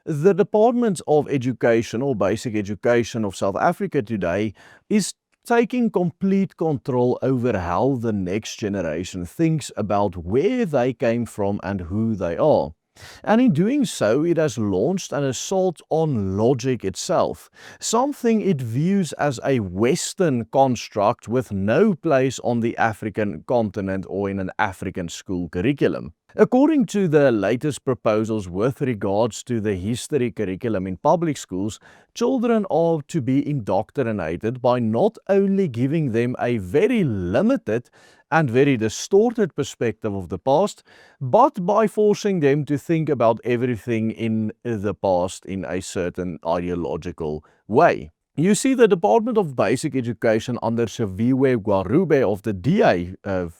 The Department of Education or Basic Education of South Africa today is taking complete control over how the next generation thinks about where they came from and who they are. And in doing so, it has launched an assault on logic itself, something it views as a Western construct with no place on the African continent or in an African school curriculum. According to the latest proposals with regards to the history curriculum in public schools, children are to be indoctrinated by not only giving them a very limited and very distorted perspective of the past, but by forcing them to think about everything in the past in a certain ideological way. You see, the Department of Basic Education under Siviwe Gwarube of the DA,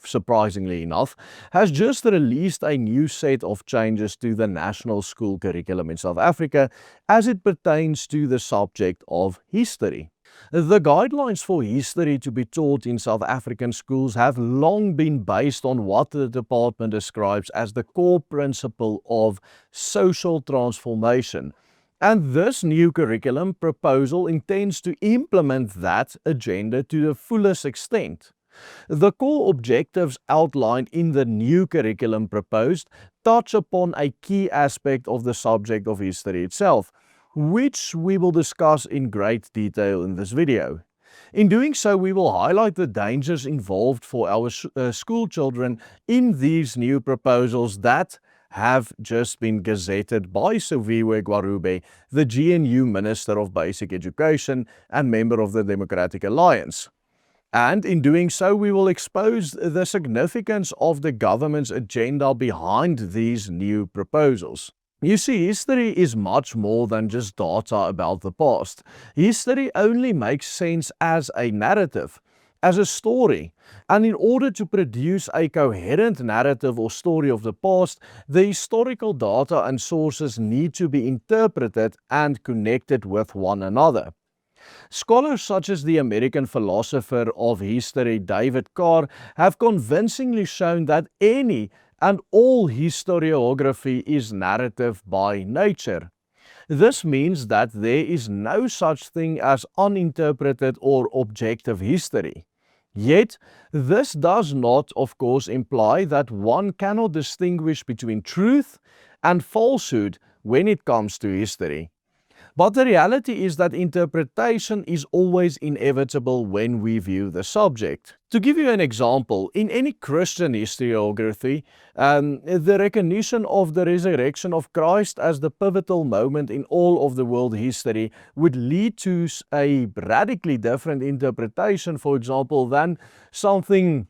surprisingly enough, has just released a new set of changes to the national school curriculum in South Africa as it pertains to the subject of history. The guidelines for history to be taught in South African schools have long been based on what the department describes as the core principle of social transformation. And this new curriculum proposal intends to implement that agenda to the fullest extent. The core objectives outlined in the new curriculum proposed touch upon a key aspect of the subject of history itself, which we will discuss in great detail in this video. In doing so, we will highlight the dangers involved for our school children in these new proposals that have just been gazetted by Siviwe Gwarube, the GNU Minister of Basic Education and member of the Democratic Alliance. And in doing so, we will expose the significance of the government's agenda behind these new proposals. You see, history is much more than just data about the past. History only makes sense as a narrative, as a story. And in order to produce a coherent narrative or story of the past, the historical data and sources need to be interpreted and connected with one another. Scholars such as the American philosopher of history David Carr have convincingly shown that any and all historiography is narrative by nature. This means that there is no such thing as uninterpreted or objective history. Yet, this does not, of course, imply that one cannot distinguish between truth and falsehood when it comes to history. But the reality is that interpretation is always inevitable when we view the subject. To give you an example, in any Christian historiography, the recognition of the resurrection of Christ as the pivotal moment in all of the world history would lead to a radically different interpretation, for example, than something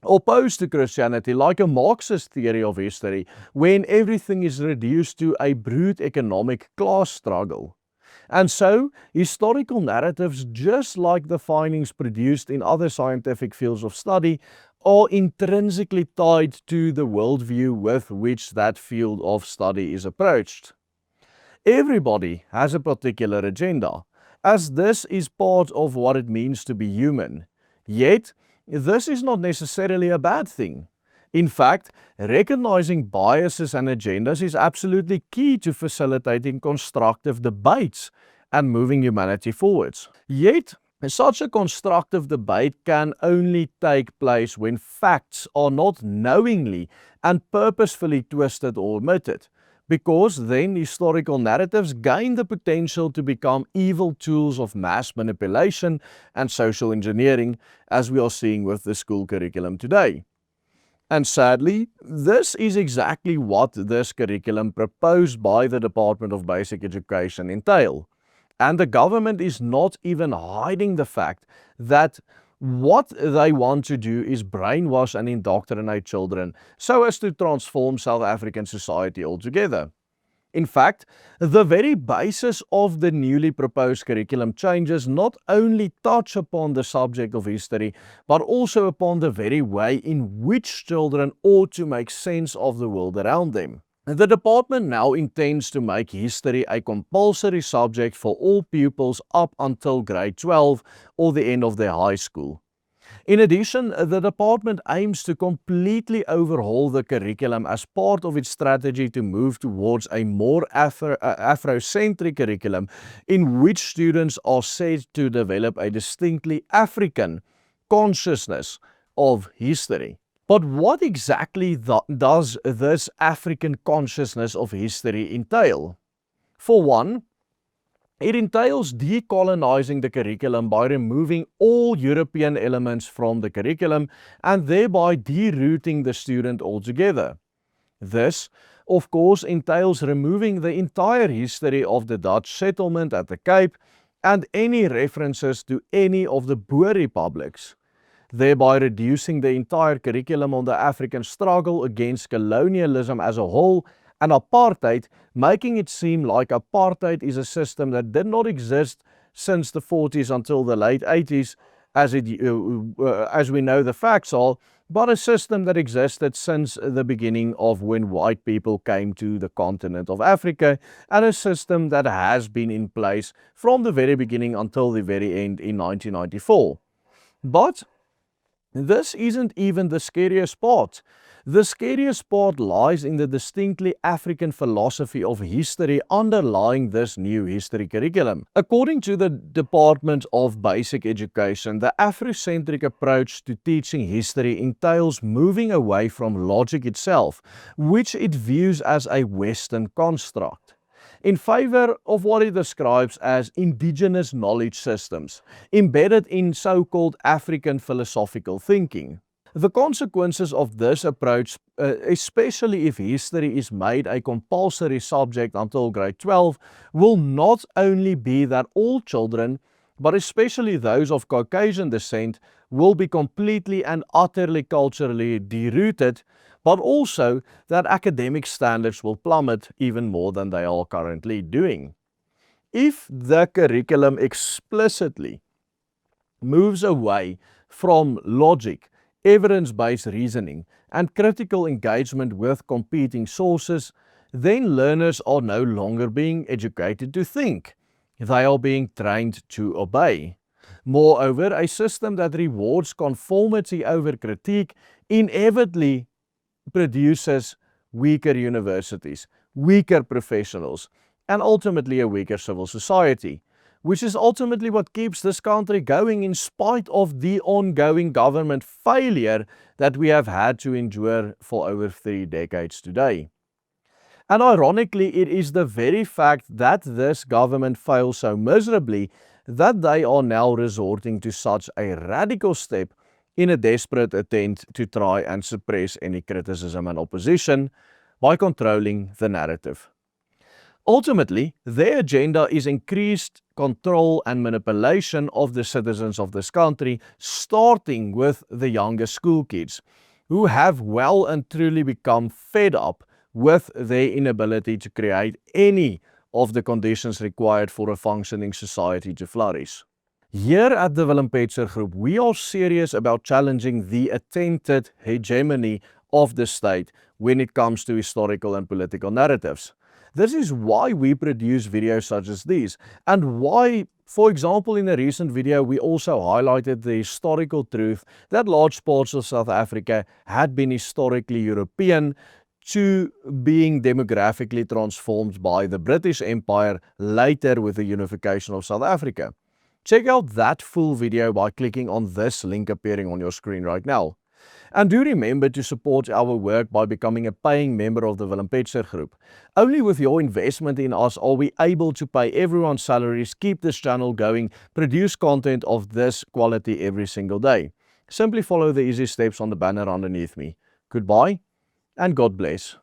opposed to Christianity, like a Marxist theory of history, when everything is reduced to a brute economic class struggle. And so, historical narratives, just like the findings produced in other scientific fields of study, are intrinsically tied to the worldview with which that field of study is approached. Everybody has a particular agenda, as this is part of what it means to be human. Yet, this is not necessarily a bad thing. In fact, recognizing biases and agendas is absolutely key to facilitating constructive debates and moving humanity forwards. Yet, such a constructive debate can only take place when facts are not knowingly and purposefully twisted or omitted, because then historical narratives gain the potential to become evil tools of mass manipulation and social engineering, as we are seeing with the school curriculum today. And sadly, this is exactly what this curriculum proposed by the Department of Basic Education entail. And the government is not even hiding the fact that what they want to do is brainwash and indoctrinate children so as to transform South African society altogether. In fact, the very basis of the newly proposed curriculum changes not only touch upon the subject of history, but also upon the very way in which children ought to make sense of the world around them. The department now intends to make history a compulsory subject for all pupils up until grade 12 or the end of their high school. In addition, the department aims to completely overhaul the curriculum as part of its strategy to move towards a more Afrocentric curriculum in which students are said to develop a distinctly African consciousness of history. But what exactly does this African consciousness of history entail? For one, it entails decolonizing the curriculum by removing all European elements from the curriculum and thereby derooting the student altogether. This, of course, entails removing the entire history of the Dutch settlement at the Cape and any references to any of the Boer republics, thereby reducing the entire curriculum on the African struggle against colonialism as a whole and apartheid, making it seem like apartheid is a system that did not exist since the 40s until the late 80s, as we know the facts are, but a system that existed since the beginning of when white people came to the continent of Africa, and a system that has been in place from the very beginning until the very end in 1994. But this isn't even the scariest part. The scariest part lies in the distinctly African philosophy of history underlying this new history curriculum. According to the Department of Basic Education, the Afrocentric approach to teaching history entails moving away from logic itself, which it views as a Western construct, in favor of what it describes as indigenous knowledge systems, embedded in so-called African philosophical thinking. The consequences of this approach, especially if history is made a compulsory subject until grade 12, will not only be that all children, but especially those of Caucasian descent, will be completely and utterly culturally derooted, but also that academic standards will plummet even more than they are currently doing. If the curriculum explicitly moves away from logic, evidence-based reasoning, and critical engagement with competing sources, then learners are no longer being educated to think. They are being trained to obey. Moreover, a system that rewards conformity over critique inevitably produces weaker universities, weaker professionals, and ultimately a weaker civil society, which is ultimately what keeps this country going in spite of the ongoing government failure that we have had to endure for over 3 decades today. And ironically, it is the very fact that this government fails so miserably that they are now resorting to such a radical step in a desperate attempt to try and suppress any criticism and opposition by controlling the narrative. Ultimately, their agenda is increased control and manipulation of the citizens of this country, starting with the younger school kids, who have well and truly become fed up with their inability to create any of the conditions required for a functioning society to flourish. Here at the Willem Petzer Group, we are serious about challenging the attempted hegemony of the state when it comes to historical and political narratives. This is why we produce videos such as these, and why, for example, in a recent video we also highlighted the historical truth that large parts of South Africa had been historically European to being demographically transformed by the British Empire later with the unification of South Africa. Check out that full video by clicking on this link appearing on your screen right now. And do remember to support our work by becoming a paying member of the Willem Petzer Group. Only with your investment in us are we able to pay everyone's salaries, keep this channel going, produce content of this quality every single day. Simply follow the easy steps on the banner underneath me. Goodbye and God bless.